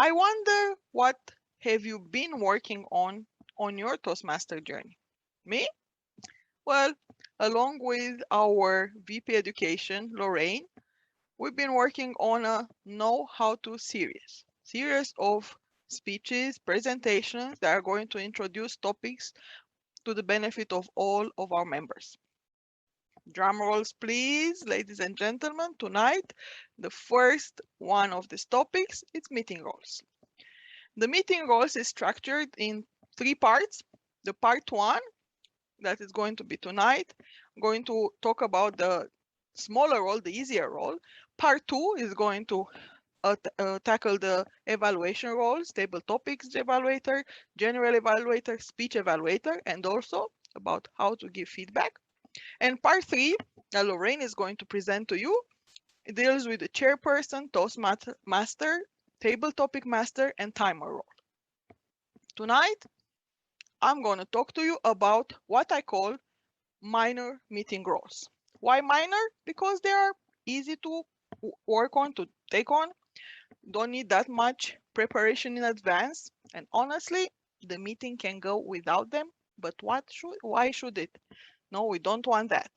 I wonder what have you been working on your Toastmaster journey? Me? Well, along with our VP Education, Lorraine, we've been working on a Know How To series of speeches, presentations that are going to introduce topics to the benefit of all of our members. Drum rolls, please, ladies and gentlemen. Tonight, the first one of these topics is meeting roles. The meeting roles is structured in three parts. The part one, that is going to be tonight, I'm going to talk about the smaller role, the easier role. Part two is going to tackle the evaluation roles, table topics evaluator, general evaluator, speech evaluator, and also about how to give feedback. And part three, that Lorraine is going to present to you, it deals with the chairperson, Toastmaster, table topic master, and timer role. Tonight, I'm going to talk to you about what I call minor meeting roles. Why minor? Because they are easy to work on, to take on. Don't need that much preparation in advance. And honestly, the meeting can go without them. But why should it? No, we don't want that.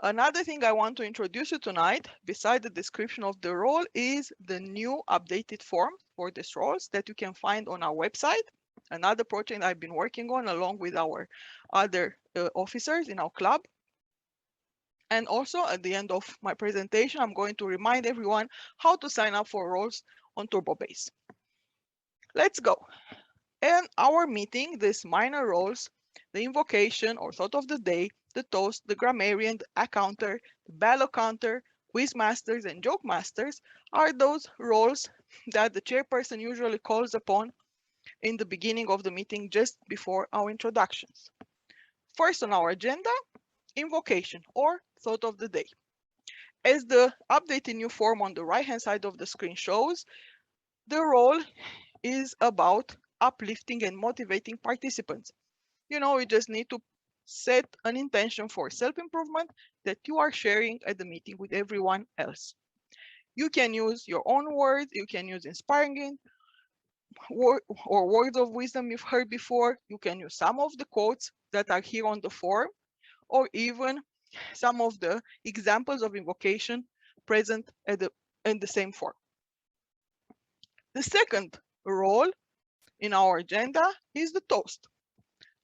Another thing I want to introduce you tonight, beside the description of the role, is the new updated form for these roles that you can find on our website. Another project I've been working on along with our other officers in our club. And also at the end of my presentation, I'm going to remind everyone how to sign up for roles on TurboBase. Let's go. In our meeting, these minor roles, the invocation or thought of the day, the toast, the grammarian, the accounter, the ballot counter, quiz masters, and joke masters are those roles that the chairperson usually calls upon in the beginning of the meeting just before our introductions. First on our agenda, invocation or thought of the day. As the updated new form on the right-hand side of the screen shows, the role is about uplifting and motivating participants. You know, you just need to set an intention for self-improvement that you are sharing at the meeting with everyone else. You can use your own words, you can use inspiring or words of wisdom you've heard before. You can use some of the quotes that are here on the form, or even some of the examples of invocation present in the same form. The second role in our agenda is the toast.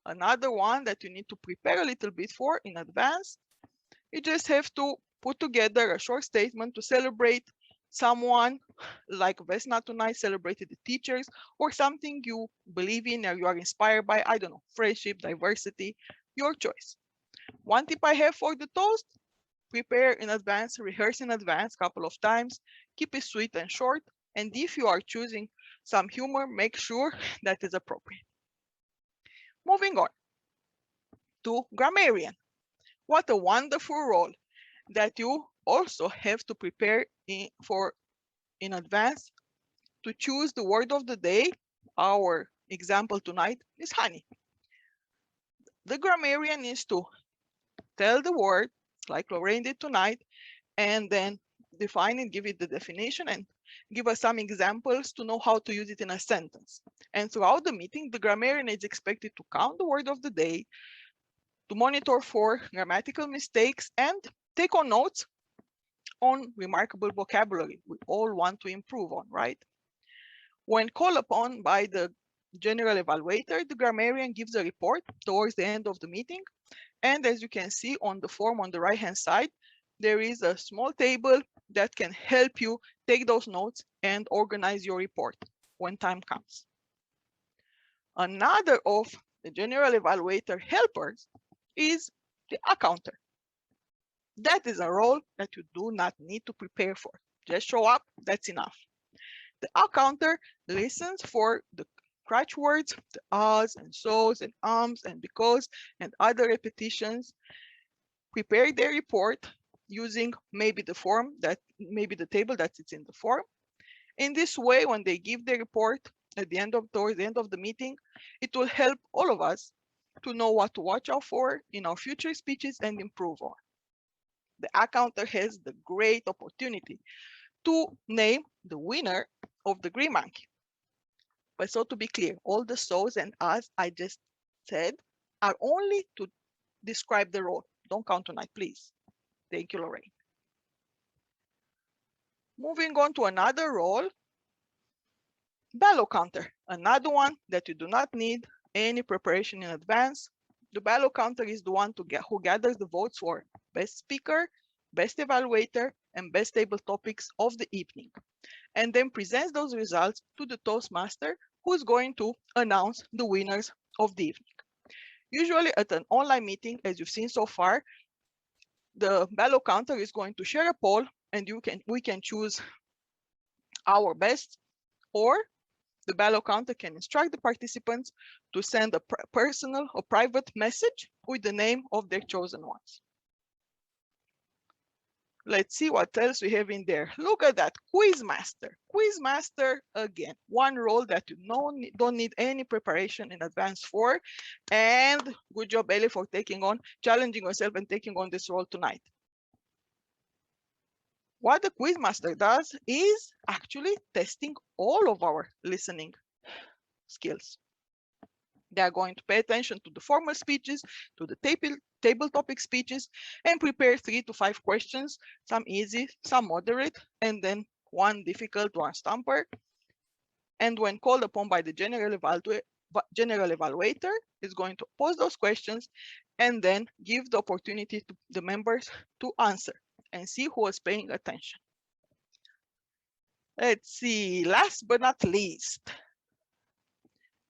Another one that you need to prepare a little bit for in advance. You just have to put together a short statement to celebrate someone, like Vesna tonight celebrated the teachers, or something you believe in or you are inspired by, I don't know, friendship, diversity, your choice. One tip I have for the toast, prepare in advance, rehearse in advance a couple of times, keep it sweet and short, and if you are choosing some humor, make sure that is appropriate. Moving on to grammarian. What a wonderful role that you also have to prepare in advance to choose the word of the day. Our example tonight is honey. The grammarian is to tell the word, like Lorraine did tonight, and then define it, give it the definition, and give us some examples to know how to use it in a sentence. And throughout the meeting, the grammarian is expected to count the word of the day, to monitor for grammatical mistakes, and take on notes on remarkable vocabulary we all want to improve on, right? When called upon by the general evaluator, the grammarian gives a report towards the end of the meeting. And as you can see on the form on the right-hand side, there is a small table that can help you take those notes and organize your report when time comes. Another of the general evaluator helpers is the accounter. That is a role that you do not need to prepare for. Just show up, that's enough. The accounter listens for the crutch words, the ahs and so's and and because and other repetitions. Prepare their report using maybe the table that sits in the form. In this way, when they give their report towards the end of the meeting, it will help all of us to know what to watch out for in our future speeches and improve on. The accounter has the great opportunity to name the winner of the green monkey. But so to be clear, all the so's and us I just said are only to describe the role. Don't count tonight, please. Thank you, Lorraine. Moving on to another role, ballot counter, another one that you do not need any preparation in advance. The ballot counter is the one who gathers the votes for best speaker, best evaluator, and best table topics of the evening, and then presents those results to the Toastmaster, who is going to announce the winners of the evening. Usually at an online meeting, as you've seen so far, the ballot counter is going to share a poll, and we can choose our best, or the ballot counter can instruct the participants to send a personal or private message with the name of their chosen ones. Let's see what else we have in there. Look at that, Quizmaster. Quizmaster, again, one role that you don't need any preparation in advance for. And good job, Ellie, for challenging yourself and taking on this role tonight. What the Quizmaster does is actually testing all of our listening skills. They are going to pay attention to the formal speeches, to the table topic speeches, and prepare 3 to 5 questions, some easy, some moderate, and then one difficult, one stumper. And when called upon by the general evaluator, is going to pose those questions and then give the opportunity to the members to answer and see who is paying attention. Let's see, last but not least,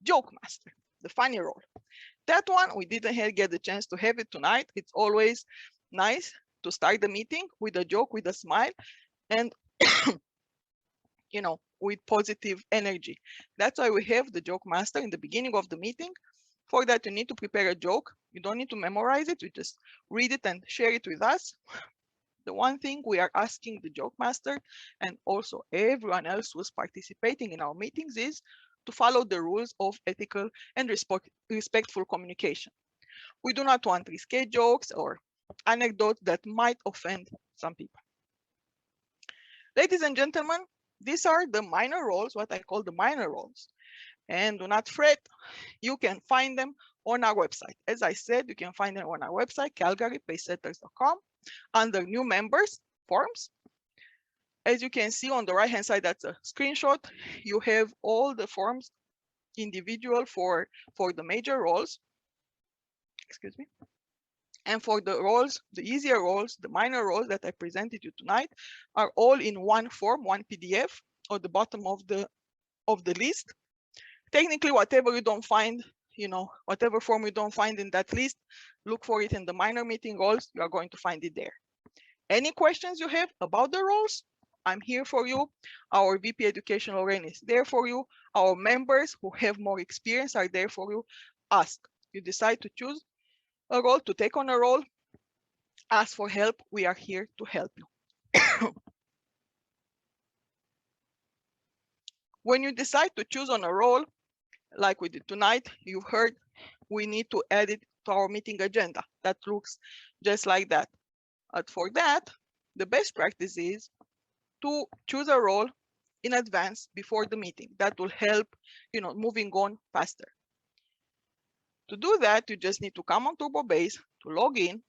Joke Master, the funny role. That one, we didn't get the chance to have it tonight. It's always nice to start the meeting with a joke, with a smile, and with positive energy. That's why we have the Joke Master in the beginning of the meeting. For that, you need to prepare a joke. You don't need to memorize it. You just read it and share it with us. The one thing we are asking the Joke Master and also everyone else who's participating in our meetings is to follow the rules of ethical and respectful communication. We do not want risque jokes or anecdotes that might offend some people. Ladies and gentlemen, these are the minor roles, what I call the minor roles. And do not fret, you can find them on our website. As I said, you can find them on our website, calgarypacesetters.com, under new members forms. As you can see on the right hand side, that's a screenshot. You have all the forms individual for the major roles. Excuse me. And for the roles, the easier roles, the minor roles that I presented you tonight are all in one form, one PDF at the bottom of the list. Technically, whatever you don't find, whatever form you don't find in that list, look for it in the minor meeting roles. You are going to find it there. Any questions you have about the roles, I'm here for you. Our VP Education, Lorraine, is there for you. Our members who have more experience are there for you. Ask. You decide to choose a role, to take on a role, ask for help. We are here to help you. When you decide to choose on a role, like we did tonight, you've heard we need to add it to our meeting agenda. That looks just like that. But for that, the best practice is to choose a role in advance before the meeting. That will help, moving on faster. To do that, you just need to come on TurboBase, to log in,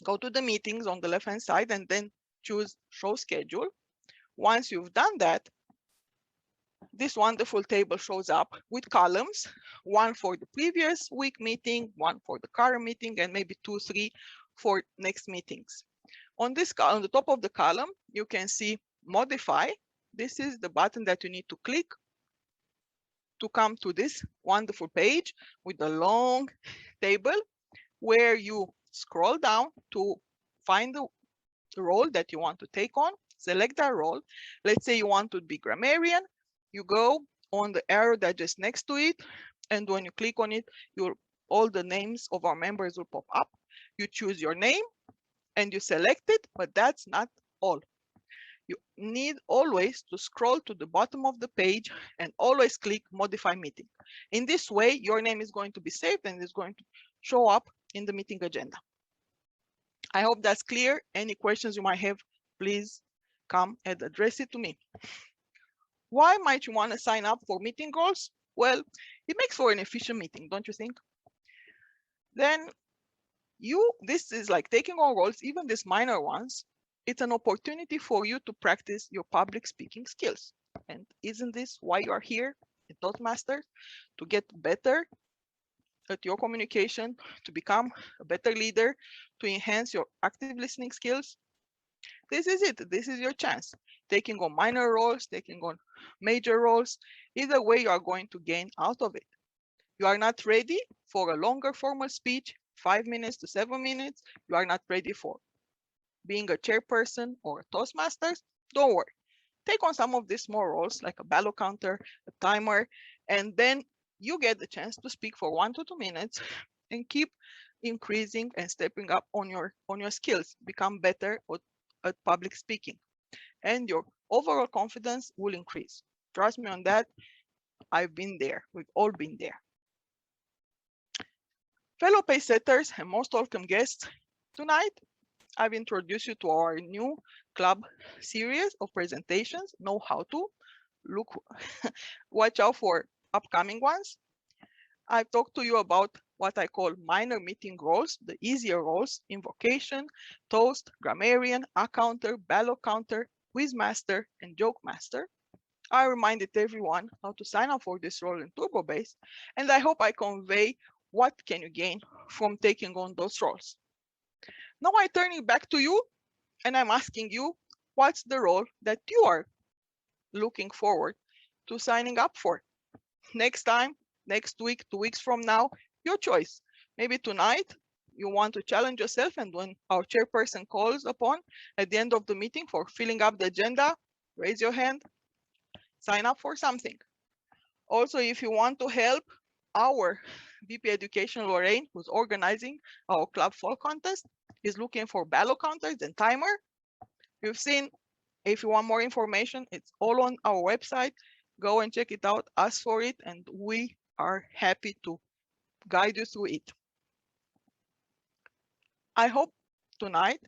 go to the meetings on the left-hand side, and then choose Show Schedule. Once you've done that, this wonderful table shows up with columns, one for the previous week meeting, one for the current meeting, and maybe 2, 3 for next meetings. On the top of the column, you can see Modify. This is the button that you need to click to come to this wonderful page with a long table where you scroll down to find the role that you want to take on, select that role. Let's say you want to be grammarian. You go on the arrow that is next to it, and when you click on it, all the names of our members will pop up. You choose your name and you select it, but that's not all. You need always to scroll to the bottom of the page and always click Modify Meeting. In this way, your name is going to be saved and is going to show up in the meeting agenda. I hope that's clear. Any questions you might have, please come and address it to me. Why might you want to sign up for meeting roles? Well, it makes for an efficient meeting, don't you think? Then this is like taking on roles, even these minor ones. It's an opportunity for you to practice your public speaking skills. And isn't this why you are here in Toastmasters? To get better at your communication, to become a better leader, to enhance your active listening skills. This is it. This is your chance. Taking on minor roles, taking on major roles, either way you are going to gain out of it. You are not ready for a longer formal speech, 5 minutes to 7 minutes. You are not ready for being a chairperson or a Toastmasters. Don't worry. Take on some of these small roles like a ballot counter, a timer, and then you get the chance to speak for 1 to 2 minutes and keep increasing and stepping up on your skills. Become better at public speaking, and your overall confidence will increase. Trust me on that. I've been there. We've all been there. Fellow pace setters and most welcome guests, tonight I've introduced you to our new club series of presentations. Know how to look, watch out for upcoming ones. I've talked to you about what I call minor meeting roles, the easier roles: invocation, toast, grammarian, accounter, ballot counter, quiz master, and joke master. I reminded everyone how to sign up for this role in TurboBase, and I hope I convey what can you gain from taking on those roles. Now I turn it back to you, and I'm asking you, what's the role that you are looking forward to signing up for? Next time, next week, 2 weeks from now, your choice. Maybe tonight you want to challenge yourself, and when our chairperson calls upon at the end of the meeting for filling up the agenda, raise your hand, sign up for something. Also, if you want to help our VP Education Lorraine, who's organizing our club fall contest, is looking for ballot counters and timer. You've seen, if you want more information, it's all on our website. Go and check it out, ask for it, and we are happy to guide you through it. I hope tonight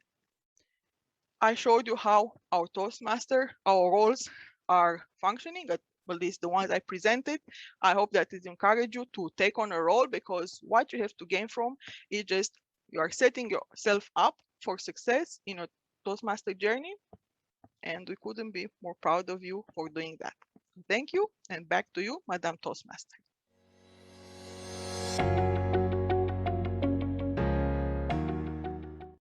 I showed you how our Toastmaster, our roles are functioning, at least the ones I presented. I hope that it encouraged you to take on a role, because what you have to gain from is just you are setting yourself up for success in a Toastmaster journey, and we couldn't be more proud of you for doing that. Thank you, and back to you, Madame Toastmaster.